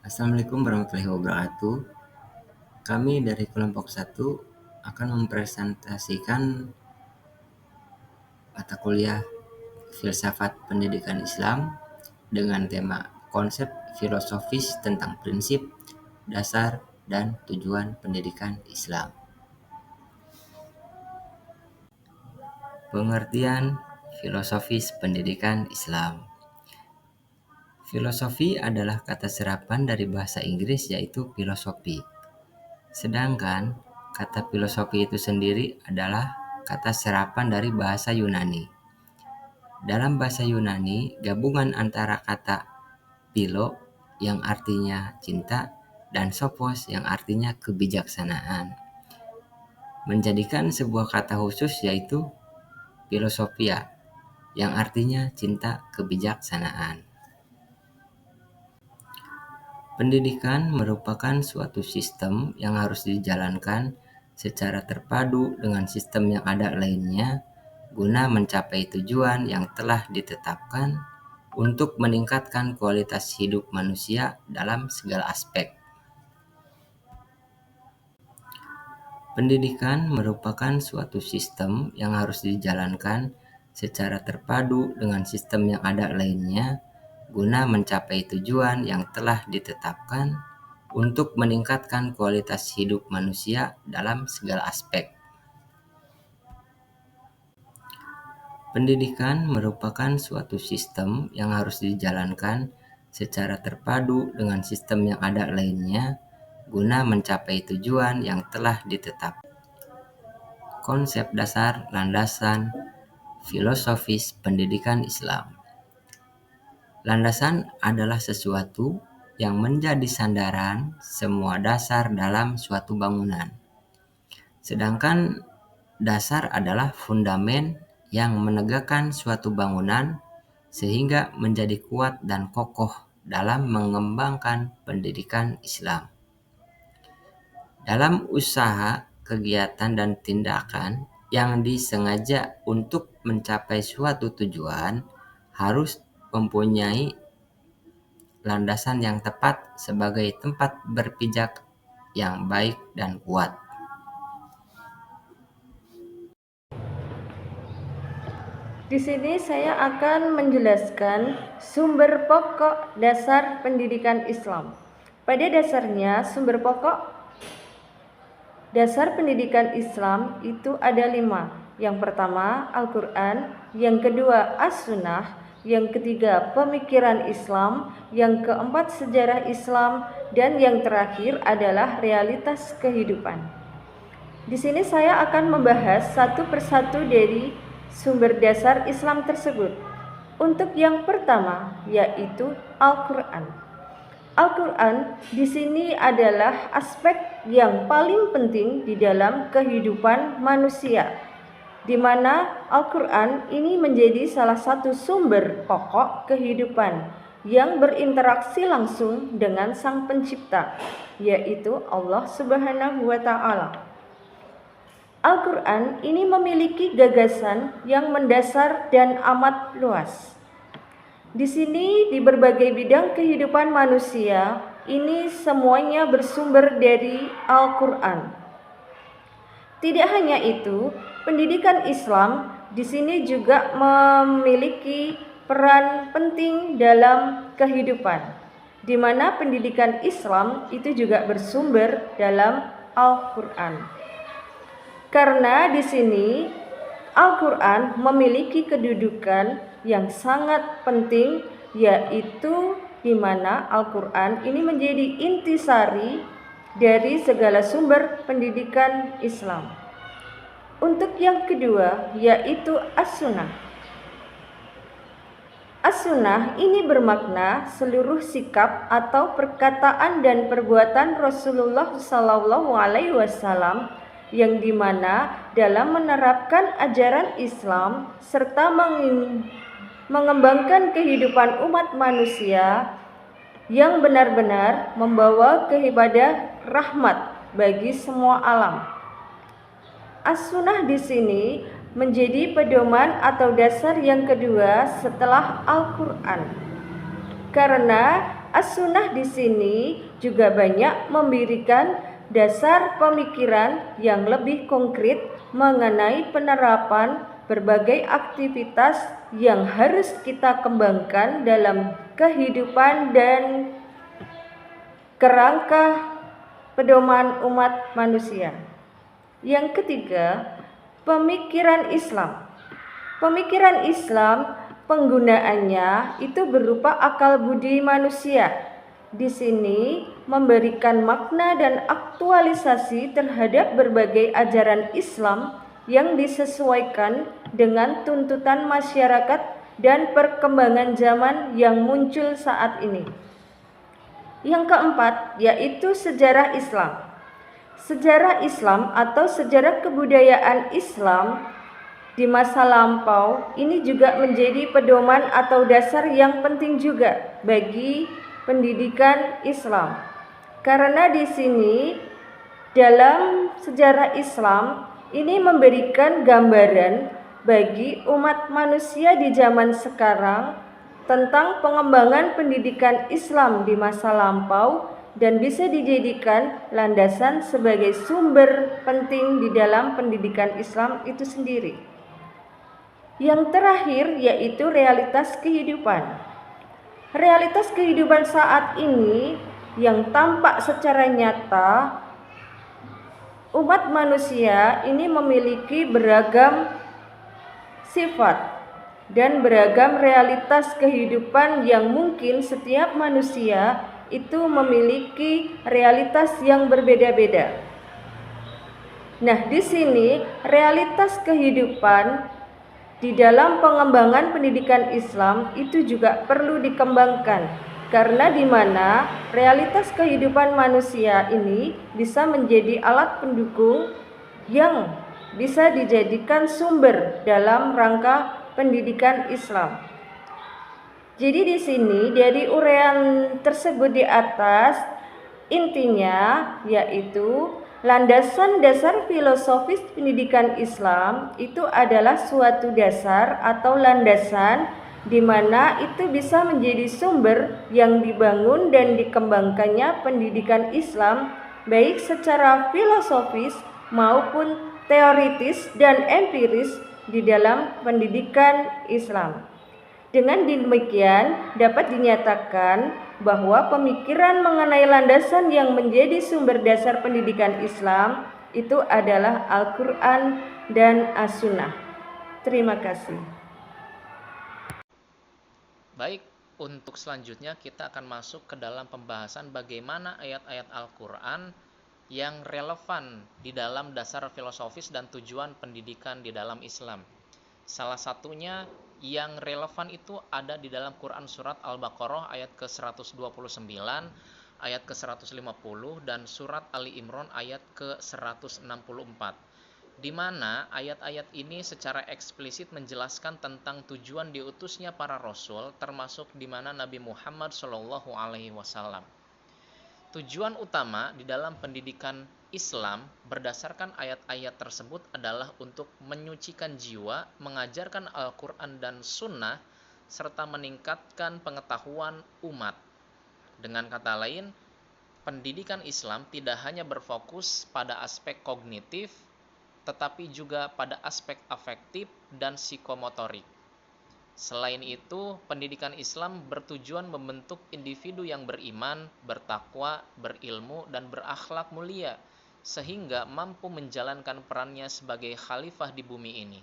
Assalamualaikum warahmatullahi wabarakatuh. Kami dari kelompok 1 akan mempresentasikan mata kuliah Filsafat Pendidikan Islam dengan tema konsep filosofis tentang prinsip, dasar, dan tujuan pendidikan Islam. Pengertian filosofis pendidikan Islam. Filosofi adalah kata serapan dari bahasa Inggris yaitu filosofi. Sedangkan kata filosofi itu sendiri adalah kata serapan dari bahasa Yunani. Dalam bahasa Yunani, gabungan antara kata philo yang artinya cinta dan sophos yang artinya kebijaksanaan menjadikan sebuah kata khusus yaitu philosophia yang artinya cinta kebijaksanaan. Pendidikan merupakan suatu sistem yang harus dijalankan secara terpadu dengan sistem yang ada lainnya guna mencapai tujuan yang telah ditetapkan untuk meningkatkan kualitas hidup manusia dalam segala aspek. Pendidikan merupakan suatu sistem yang harus dijalankan secara terpadu dengan sistem yang ada lainnya guna mencapai tujuan yang telah ditetapkan untuk meningkatkan kualitas hidup manusia dalam segala aspek. Pendidikan merupakan suatu sistem yang harus dijalankan secara terpadu dengan sistem yang ada lainnya guna mencapai tujuan yang telah ditetapkan. Konsep dasar landasan filosofis pendidikan Islam. Landasan adalah sesuatu yang menjadi sandaran semua dasar dalam suatu bangunan. Sedangkan dasar adalah fundamen yang menegakkan suatu bangunan sehingga menjadi kuat dan kokoh dalam mengembangkan pendidikan Islam. Dalam usaha, kegiatan, dan tindakan yang disengaja untuk mencapai suatu tujuan harus mempunyai landasan yang tepat sebagai tempat berpijak yang baik dan kuat. Di sini saya akan menjelaskan sumber pokok dasar pendidikan Islam. Pada dasarnya, sumber pokok dasar pendidikan Islam itu ada 5. Yang pertama, Al-Quran. Yang kedua, As-Sunnah. Yang ketiga, pemikiran Islam. Yang keempat, sejarah Islam. Dan yang terakhir adalah realitas kehidupan. Di sini saya akan membahas satu persatu dari sumber dasar Islam tersebut. Untuk yang pertama yaitu Al-Quran. Al-Quran di sini adalah aspek yang paling penting di dalam kehidupan manusia, di mana Al-Quran ini menjadi salah satu sumber pokok kehidupan yang berinteraksi langsung dengan Sang Pencipta, yaitu Allah Subhanahu wa Ta'ala. Al-Quran ini memiliki gagasan yang mendasar dan amat luas. Di sini di berbagai bidang kehidupan manusia, ini semuanya bersumber dari Al-Quran. Tidak hanya itu, pendidikan Islam di sini juga memiliki peran penting dalam kehidupan, di mana pendidikan Islam itu juga bersumber dalam Al-Quran. Karena di sini Al-Quran memiliki kedudukan yang sangat penting, yaitu di mana Al-Quran ini menjadi intisari dari segala sumber pendidikan Islam. Untuk yang kedua yaitu As-Sunnah. As-Sunnah ini bermakna seluruh sikap atau perkataan dan perbuatan Rasulullah SAW yang dimana dalam menerapkan ajaran Islam serta mengembangkan kehidupan umat manusia yang benar-benar membawa kepada rahmat bagi semua alam. As-Sunnah di sini menjadi pedoman atau dasar yang kedua setelah Al-Quran. Karena As-Sunnah di sini juga banyak memberikan dasar pemikiran yang lebih konkret mengenai penerapan berbagai aktivitas yang harus kita kembangkan dalam kehidupan dan kerangka pedoman umat manusia. Yang ketiga, pemikiran Islam. Pemikiran Islam penggunaannya itu berupa akal budi manusia. Di sini memberikan makna dan aktualisasi terhadap berbagai ajaran Islam yang disesuaikan dengan tuntutan masyarakat dan perkembangan zaman yang muncul saat ini. Yang keempat, yaitu sejarah Islam. Sejarah Islam atau sejarah kebudayaan Islam di masa lampau ini juga menjadi pedoman atau dasar yang penting juga bagi pendidikan Islam. Karena di sini dalam sejarah Islam ini memberikan gambaran bagi umat manusia di zaman sekarang tentang pengembangan pendidikan Islam di masa lampau dan bisa dijadikan landasan sebagai sumber penting di dalam pendidikan Islam itu sendiri. Yang terakhir yaitu realitas kehidupan. Realitas kehidupan saat ini yang tampak secara nyata, umat manusia ini memiliki beragam sifat dan beragam realitas kehidupan yang mungkin setiap manusia itu memiliki realitas yang berbeda-beda. Nah, di sini realitas kehidupan di dalam pengembangan pendidikan Islam itu juga perlu dikembangkan, karena di mana realitas kehidupan manusia ini bisa menjadi alat pendukung yang bisa dijadikan sumber dalam rangka pendidikan Islam. Jadi di sini dari uraian tersebut di atas intinya yaitu landasan dasar filosofis pendidikan Islam itu adalah suatu dasar atau landasan di mana itu bisa menjadi sumber yang dibangun dan dikembangkannya pendidikan Islam baik secara filosofis maupun teoritis dan empiris di dalam pendidikan Islam. Dengan demikian dapat dinyatakan bahwa pemikiran mengenai landasan yang menjadi sumber dasar pendidikan Islam itu adalah Al-Quran dan As-Sunnah. Terima kasih. Baik, untuk selanjutnya kita akan masuk ke dalam pembahasan bagaimana ayat-ayat Al-Quran yang relevan di dalam dasar filosofis dan tujuan pendidikan di dalam Islam. Salah satunya yang relevan itu ada di dalam Quran surat Al-Baqarah ayat ke-129, ayat ke-150, dan surat Ali Imran ayat ke-164. Di mana ayat-ayat ini secara eksplisit menjelaskan tentang tujuan diutusnya para rasul, termasuk di mana Nabi Muhammad SAW. Tujuan utama di dalam pendidikan Islam berdasarkan ayat-ayat tersebut adalah untuk menyucikan jiwa, mengajarkan Al-Quran dan Sunnah, serta meningkatkan pengetahuan umat. Dengan kata lain, pendidikan Islam tidak hanya berfokus pada aspek kognitif, tetapi juga pada aspek afektif dan psikomotorik. Selain itu, pendidikan Islam bertujuan membentuk individu yang beriman, bertakwa, berilmu, dan berakhlak mulia, sehingga mampu menjalankan perannya sebagai khalifah di bumi ini.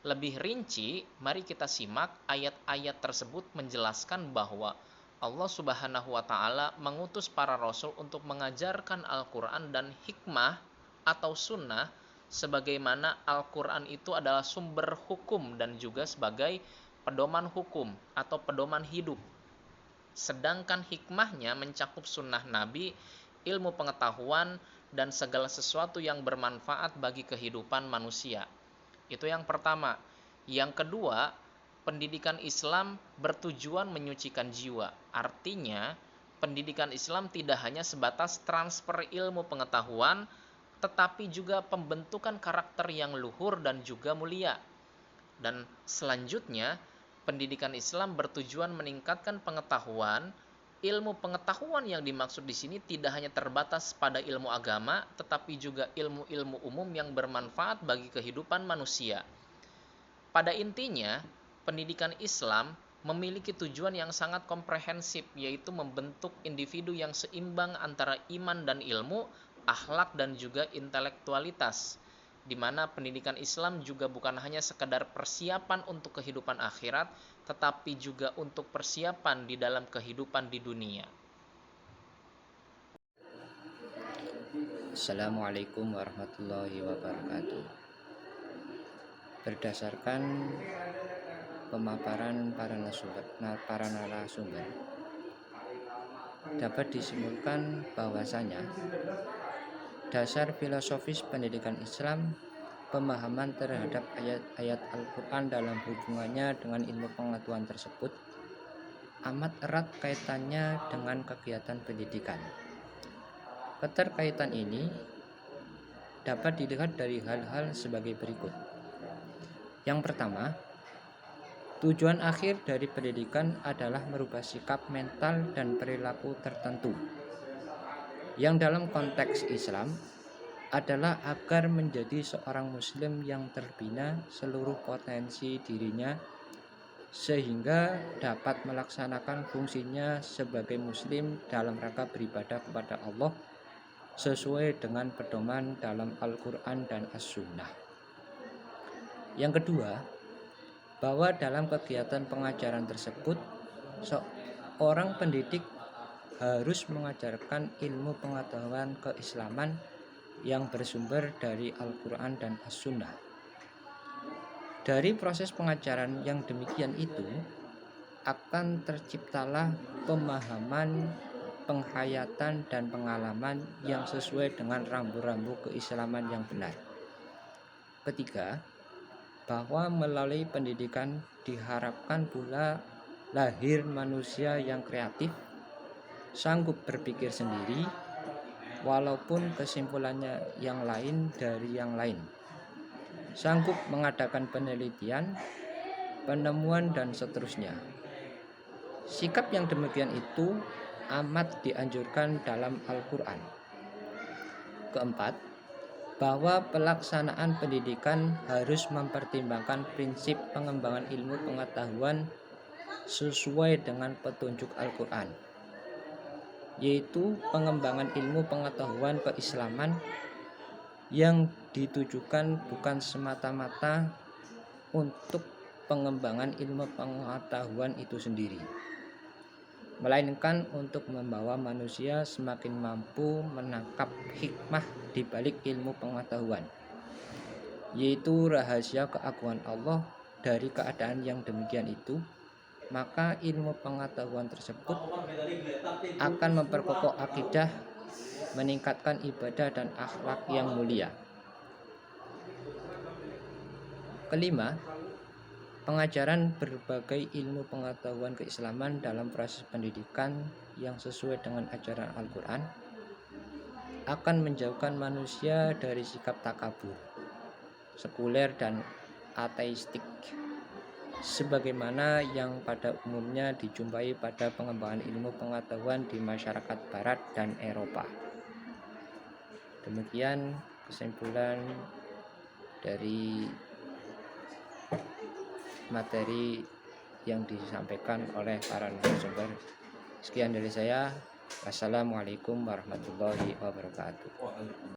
Lebih rinci, mari kita simak ayat-ayat tersebut menjelaskan bahwa Allah Subhanahu wa Ta'ala mengutus para rasul untuk mengajarkan Al-Quran dan hikmah atau sunnah, sebagaimana Al-Quran itu adalah sumber hukum dan juga sebagai pedoman hukum atau pedoman hidup. Sedangkan hikmahnya mencakup sunnah Nabi, ilmu pengetahuan, dan segala sesuatu yang bermanfaat bagi kehidupan manusia. Itu yang pertama. Yang kedua, pendidikan Islam bertujuan menyucikan jiwa. Artinya, pendidikan Islam tidak hanya sebatas transfer ilmu pengetahuan, tetapi juga pembentukan karakter yang luhur dan juga mulia. Dan selanjutnya, pendidikan Islam bertujuan meningkatkan pengetahuan ilmu pengetahuan yang dimaksud di sini tidak hanya terbatas pada ilmu agama, tetapi juga ilmu-ilmu umum yang bermanfaat bagi kehidupan manusia. Pada intinya, pendidikan Islam memiliki tujuan yang sangat komprehensif, yaitu membentuk individu yang seimbang antara iman dan ilmu, akhlak dan juga intelektualitas, di mana pendidikan Islam juga bukan hanya sekedar persiapan untuk kehidupan akhirat, tetapi juga untuk persiapan di dalam kehidupan di dunia. Assalamualaikum warahmatullahi wabarakatuh. Berdasarkan pemaparan para narasumber, dapat disimpulkan bahwasanya dasar filosofis pendidikan Islam, pemahaman terhadap ayat-ayat Al-Quran dalam hubungannya dengan ilmu pengetahuan tersebut amat erat kaitannya dengan kegiatan pendidikan. Keterkaitan ini dapat dilihat dari hal-hal sebagai berikut. Yang pertama, tujuan akhir dari pendidikan adalah merubah sikap mental dan perilaku tertentu, yang dalam konteks Islam adalah agar menjadi seorang muslim yang terbina seluruh potensi dirinya sehingga dapat melaksanakan fungsinya sebagai muslim dalam rangka beribadah kepada Allah sesuai dengan pedoman dalam Al-Quran dan As-Sunnah. Yang kedua, bahwa dalam kegiatan pengajaran tersebut seorang pendidik harus mengajarkan ilmu pengetahuan keislaman yang bersumber dari Al-Quran dan As-Sunnah. Dari proses pengajaran yang demikian itu akan terciptalah pemahaman, penghayatan dan pengalaman yang sesuai dengan rambu-rambu keislaman yang benar. Ketiga, bahwa melalui pendidikan diharapkan pula lahir manusia yang kreatif, sanggup berpikir sendiri, walaupun kesimpulannya yang lain dari yang lain, sanggup mengadakan penelitian, penemuan dan seterusnya. Sikap yang demikian itu amat dianjurkan dalam Al-Quran. Keempat, bahwa pelaksanaan pendidikan harus mempertimbangkan prinsip pengembangan ilmu pengetahuan sesuai dengan petunjuk Al-Quran, yaitu pengembangan ilmu pengetahuan keislaman yang ditujukan bukan semata-mata untuk pengembangan ilmu pengetahuan itu sendiri, melainkan untuk membawa manusia semakin mampu menangkap hikmah di balik ilmu pengetahuan, yaitu rahasia keagungan Allah. Dari keadaan yang demikian itu, maka ilmu pengetahuan tersebut akan memperkokoh akidah, meningkatkan ibadah dan akhlak yang mulia. Kelima, pengajaran berbagai ilmu pengetahuan keislaman dalam proses pendidikan yang sesuai dengan ajaran Al-Quran akan menjauhkan manusia dari sikap takabur, sekuler dan ateistik, sebagaimana yang pada umumnya dijumpai pada pengembangan ilmu pengetahuan di masyarakat Barat dan Eropa. Demikian kesimpulan dari materi yang disampaikan oleh para narasumber. Sekian dari saya. Wassalamualaikum warahmatullahi wabarakatuh.